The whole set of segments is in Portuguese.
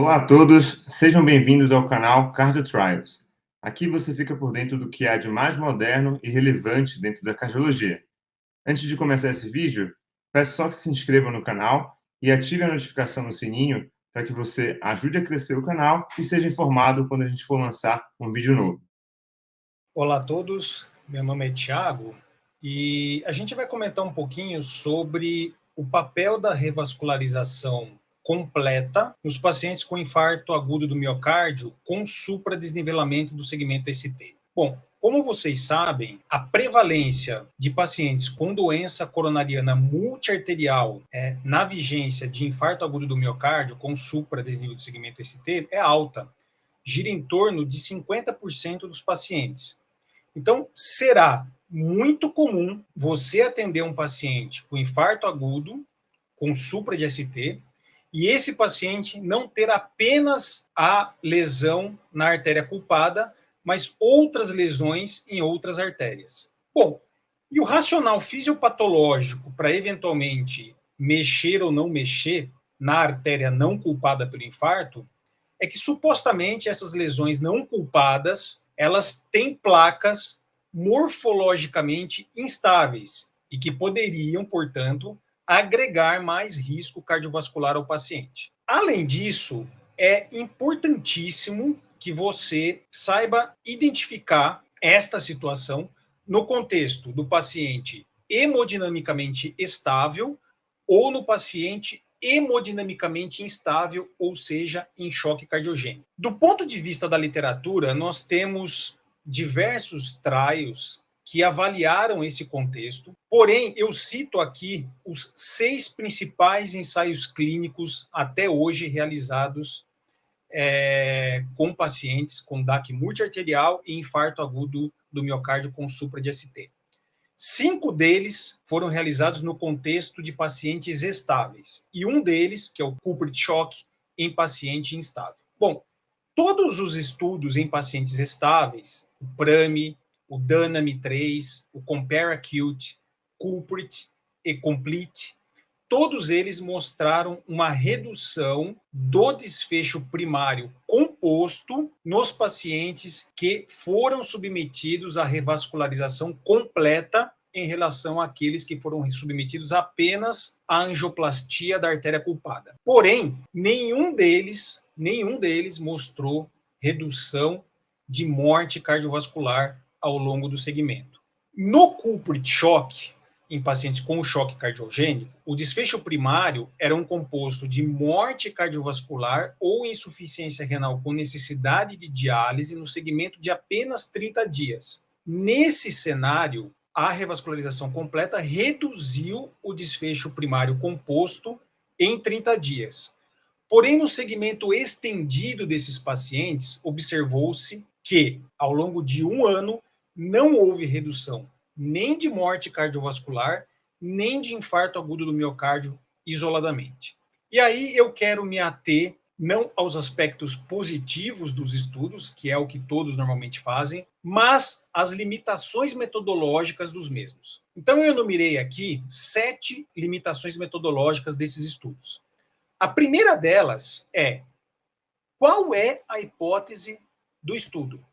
Olá a todos, sejam bem-vindos ao canal Cardio Trials. Aqui você fica por dentro do que há de mais moderno e relevante dentro da cardiologia. Antes de começar esse vídeo, peço só que se inscreva no canal e ative a notificação no sininho para que você ajude a crescer o canal e seja informado quando a gente for lançar um vídeo novo. Olá a todos, meu nome é Thiago e a gente vai comentar um pouquinho sobre o papel da revascularização completa nos pacientes com infarto agudo do miocárdio com supradesnivelamento do segmento ST. Bom, como vocês sabem, a prevalência de pacientes com doença coronariana multiarterial na vigência de infarto agudo do miocárdio com supradesnível do segmento ST é alta, gira em torno de 50% dos pacientes. Então, será muito comum você atender um paciente com infarto agudo, com supra de ST, e esse paciente não ter apenas a lesão na artéria culpada, mas outras lesões em outras artérias. Bom, e o racional fisiopatológico para eventualmente mexer ou não mexer na artéria não culpada pelo infarto é que supostamente essas lesões não culpadas, elas têm placas morfologicamente instáveis e que poderiam, portanto, agregar mais risco cardiovascular ao paciente. Além disso, é importantíssimo que você saiba identificar esta situação no contexto do paciente hemodinamicamente estável ou no paciente hemodinamicamente instável, ou seja, em choque cardiogênico. Do ponto de vista da literatura, nós temos diversos trials que avaliaram esse contexto, porém, eu cito aqui os 6 principais ensaios clínicos até hoje realizados com pacientes com DAC multiarterial e infarto agudo do miocárdio com supra de ST. 5 deles foram realizados no contexto de pacientes estáveis, e um deles, que é o Culprit Shock, em paciente instável. Bom, todos os estudos em pacientes estáveis, o PRAME, o DANAMI-3, o Compare Acute, Culprit e Complete, todos eles mostraram uma redução do desfecho primário composto nos pacientes que foram submetidos à revascularização completa em relação àqueles que foram submetidos apenas à angioplastia da artéria culpada. Porém, nenhum deles mostrou redução de morte cardiovascular ao longo do segmento. No Culprit Shock, em pacientes com choque cardiogênico, o desfecho primário era um composto de morte cardiovascular ou insuficiência renal com necessidade de diálise no segmento de apenas 30 dias. Nesse cenário, a revascularização completa reduziu o desfecho primário composto em 30 dias. Porém, no segmento estendido desses pacientes, observou-se que, ao longo de um ano, não houve redução nem de morte cardiovascular, nem de infarto agudo do miocárdio isoladamente. E aí eu quero me ater não aos aspectos positivos dos estudos, que é o que todos normalmente fazem, mas às limitações metodológicas dos mesmos. Então eu enumerei aqui 7 limitações metodológicas desses estudos. A primeira delas é: qual é a hipótese do estudo?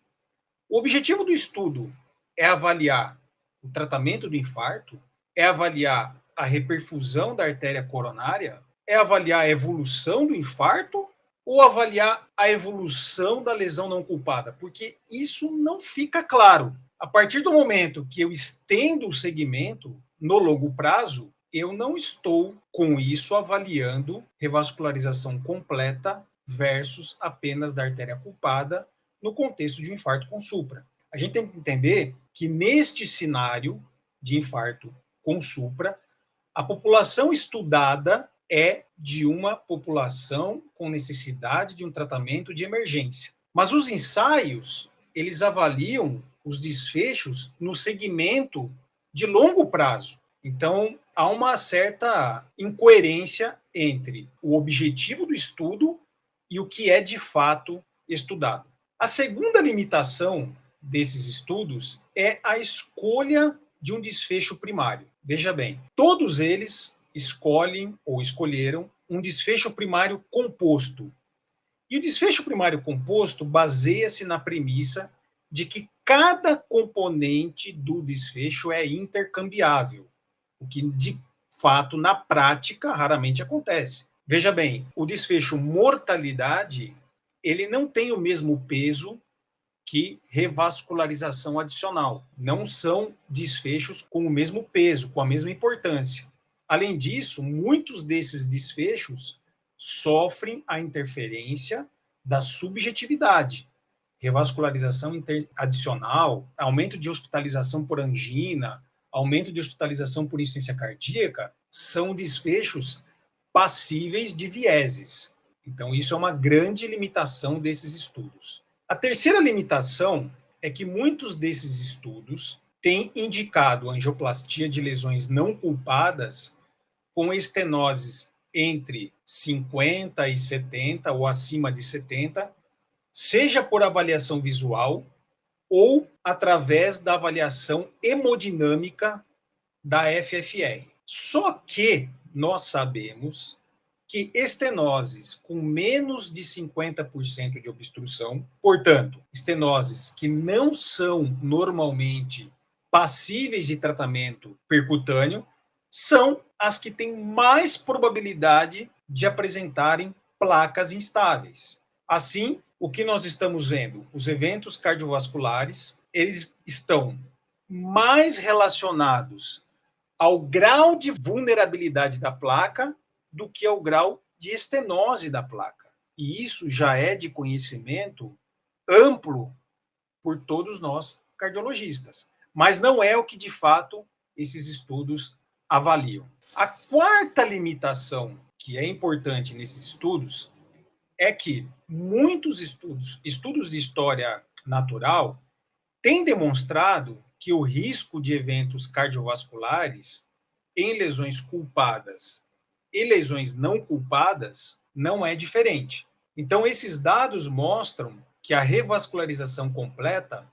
O objetivo do estudo é avaliar o tratamento do infarto, é avaliar a reperfusão da artéria coronária, é avaliar a evolução do infarto ou avaliar a evolução da lesão não culpada? Porque isso não fica claro. A partir do momento que eu estendo o segmento, no longo prazo, eu não estou com isso avaliando revascularização completa versus apenas da artéria culpada no contexto de um infarto com supra. A gente tem que entender que neste cenário de infarto com supra, a população estudada é de uma população com necessidade de um tratamento de emergência. Mas os ensaios, eles avaliam os desfechos no segmento de longo prazo. Então, há uma certa incoerência entre o objetivo do estudo e o que é de fato estudado. A segunda limitação desses estudos é a escolha de um desfecho primário. Veja bem, todos eles escolhem ou escolheram um desfecho primário composto. E o desfecho primário composto baseia-se na premissa de que cada componente do desfecho é intercambiável, o que, de fato, na prática, raramente acontece. Veja bem, o desfecho mortalidade, ele não tem o mesmo peso que revascularização adicional. Não são desfechos com o mesmo peso, com a mesma importância. Além disso, muitos desses desfechos sofrem a interferência da subjetividade. Revascularização adicional, aumento de hospitalização por angina, aumento de hospitalização por insuficiência cardíaca, são desfechos passíveis de vieses. Então, isso é uma grande limitação desses estudos. A terceira limitação é que muitos desses estudos têm indicado angioplastia de lesões não culpadas com estenoses entre 50 e 70 ou acima de 70, seja por avaliação visual ou através da avaliação hemodinâmica da FFR. Só que nós sabemos que estenoses com menos de 50% de obstrução, portanto, estenoses que não são normalmente passíveis de tratamento percutâneo, são as que têm mais probabilidade de apresentarem placas instáveis. Assim, o que nós estamos vendo? Os eventos cardiovasculares, eles estão mais relacionados ao grau de vulnerabilidade da placa do que ao grau de estenose da placa. E isso já é de conhecimento amplo por todos nós cardiologistas. Mas não é o que, de fato, esses estudos avaliam. A quarta limitação que é importante nesses estudos é que muitos estudos de história natural, têm demonstrado que o risco de eventos cardiovasculares em lesões culpadas e lesões não culpadas não é diferente. Então, esses dados mostram que a revascularização completa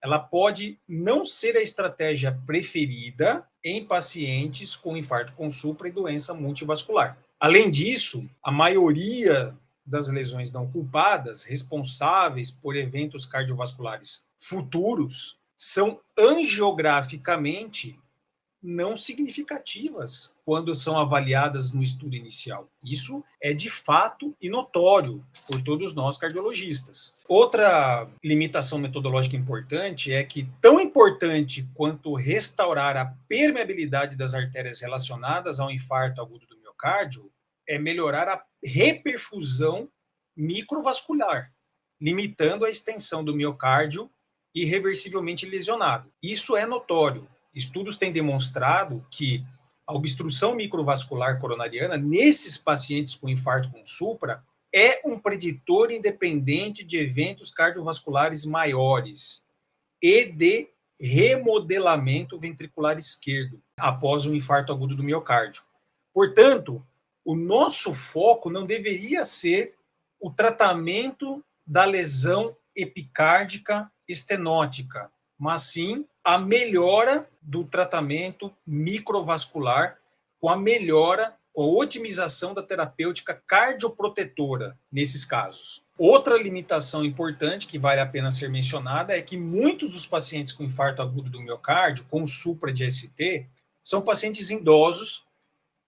ela pode não ser a estratégia preferida em pacientes com infarto com supra e doença multivascular. Além disso, a maioria das lesões não culpadas responsáveis por eventos cardiovasculares futuros são angiograficamente não significativas quando são avaliadas no estudo inicial. Isso é de fato e notório por todos nós cardiologistas. Outra limitação metodológica importante é que, tão importante quanto restaurar a permeabilidade das artérias relacionadas ao infarto agudo do miocárdio, é melhorar a reperfusão microvascular, limitando a extensão do miocárdio irreversivelmente lesionado. Isso é notório. Estudos têm demonstrado que a obstrução microvascular coronariana, nesses pacientes com infarto com supra, é um preditor independente de eventos cardiovasculares maiores e de remodelamento ventricular esquerdo após o infarto agudo do miocárdio. Portanto, o nosso foco não deveria ser o tratamento da lesão epicárdica estenótica, mas sim a melhora do tratamento microvascular com a melhora, com a otimização da terapêutica cardioprotetora nesses casos. Outra limitação importante que vale a pena ser mencionada é que muitos dos pacientes com infarto agudo do miocárdio, com supra de ST, são pacientes idosos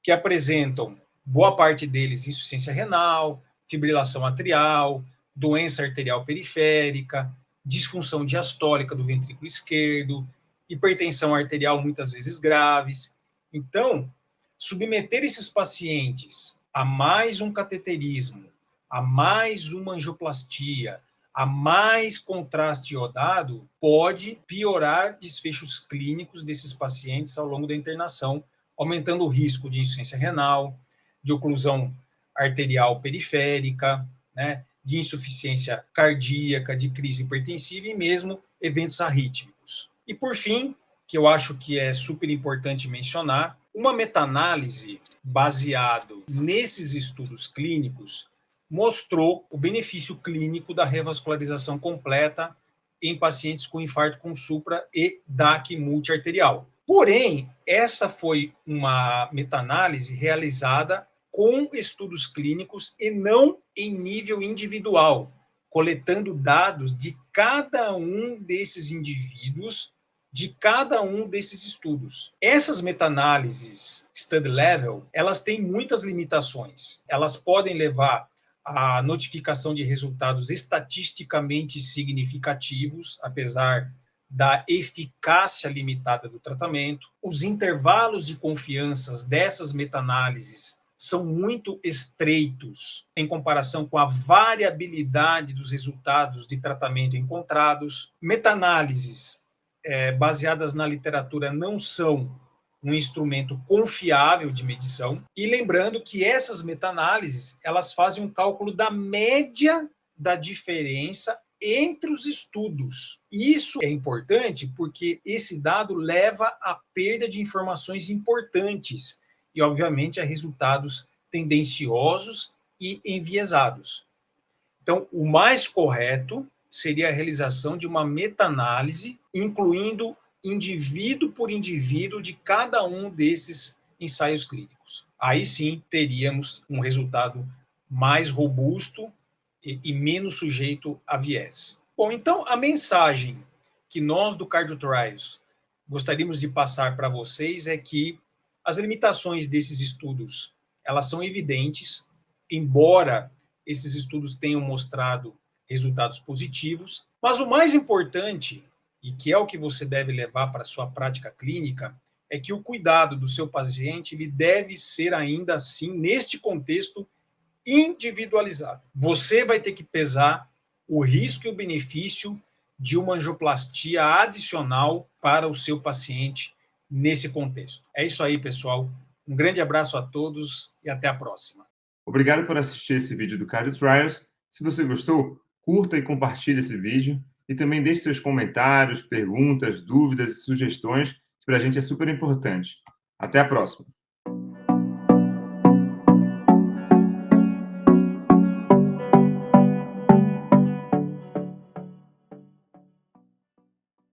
que apresentam, boa parte deles, insuficiência renal, fibrilação atrial, doença arterial periférica, disfunção diastólica do ventrículo esquerdo, hipertensão arterial muitas vezes graves. Então, submeter esses pacientes a mais um cateterismo, a mais uma angioplastia, a mais contraste iodado, pode piorar desfechos clínicos desses pacientes ao longo da internação, aumentando o risco de insuficiência renal, de oclusão arterial periférica, né, de insuficiência cardíaca, de crise hipertensiva e mesmo eventos arrítmicos. E por fim, que eu acho que é super importante mencionar, uma meta-análise baseado nesses estudos clínicos mostrou o benefício clínico da revascularização completa em pacientes com infarto com supra e DAC multiarterial. Porém, essa foi uma meta-análise realizada com estudos clínicos e não em nível individual, coletando dados de cada um desses indivíduos, de cada um desses estudos. Essas meta-análises study level, elas têm muitas limitações. Elas podem levar à notificação de resultados estatisticamente significativos, apesar da eficácia limitada do tratamento. Os intervalos de confiança dessas meta-análises são muito estreitos em comparação com a variabilidade dos resultados de tratamento encontrados. Meta-análises baseadas na literatura não são um instrumento confiável de medição. E lembrando que essas meta-análises, elas fazem um cálculo da média da diferença entre os estudos. Isso é importante porque esse dado leva à perda de informações importantes e, obviamente, a resultados tendenciosos e enviesados. Então, o mais correto seria a realização de uma meta-análise, incluindo indivíduo por indivíduo de cada um desses ensaios clínicos. Aí sim teríamos um resultado mais robusto e menos sujeito a viés. Bom, então a mensagem que nós do Cardio Trials gostaríamos de passar para vocês é que as limitações desses estudos, elas são evidentes, embora esses estudos tenham mostrado resultados positivos, mas o mais importante, e que é o que você deve levar para a sua prática clínica, é que o cuidado do seu paciente ele deve ser ainda assim, neste contexto, individualizado. Você vai ter que pesar o risco e o benefício de uma angioplastia adicional para o seu paciente nesse contexto. É isso aí, pessoal. Um grande abraço a todos e até a próxima. Obrigado por assistir esse vídeo do Cardio Trials. Se você gostou, curta e compartilhe esse vídeo. E também deixe seus comentários, perguntas, dúvidas e sugestões, que para a gente é super importante. Até a próxima!